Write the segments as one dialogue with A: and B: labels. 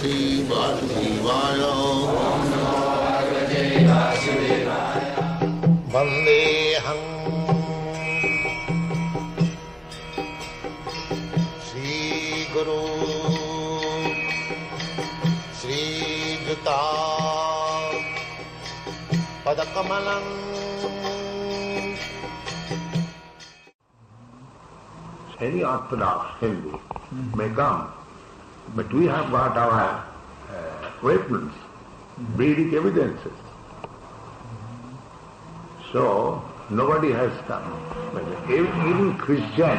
A: Bhagavate Vasudevaya. Vandeham Sri Guru Sri Juta Padakamalam. Any orthodox Hindu may come, but we have got our witnesses, Vedic evidences. So nobody has come. Even Christian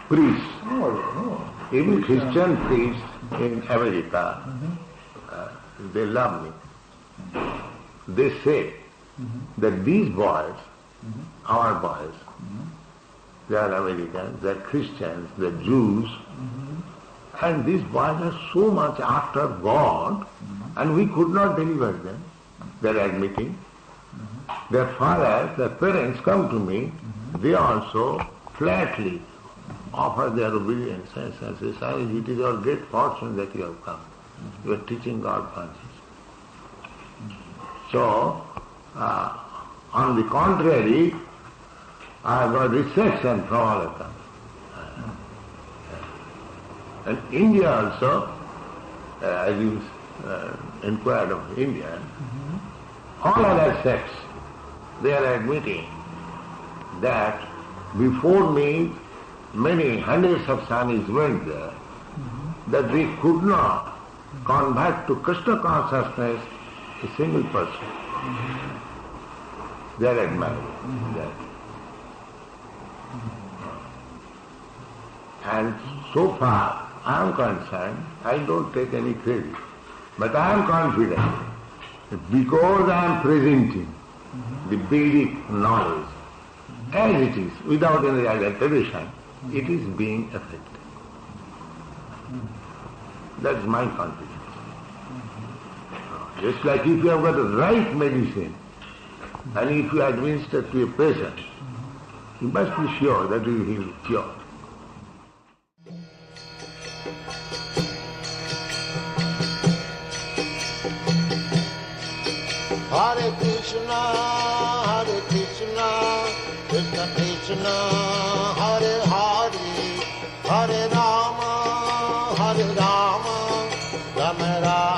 A: priests, even Christian priests in America, they love me. They say that these boys, our boys, they are Americans, they are Christians, they are Jews, and these boys are so much after God, and we could not deliver them. They are admitting. Their fathers, their parents come to me, they also flatly offer their obedience and say, "Sir, it is your great fortune that you have come. You are teaching God consciousness." So, on the contrary, I have got reception from all of them. And India also, as you inquired of India, all other sects, they are admitting that before me, many hundreds of Swamis went there, that they could not convert to Krishna consciousness a single person. They are admiring that. And so far, I am concerned, I don't take any credit, but I am confident that because I am presenting the Vedic knowledge as it is, without any adulteration, it is being effective. That's my confidence. Just like if you have got the right medicine, and if you administer to a patient, you must be sure that he will be cured. Hare Krishna, Krishna Krishna, Hare Hare, Hare Rama, Rama Rama.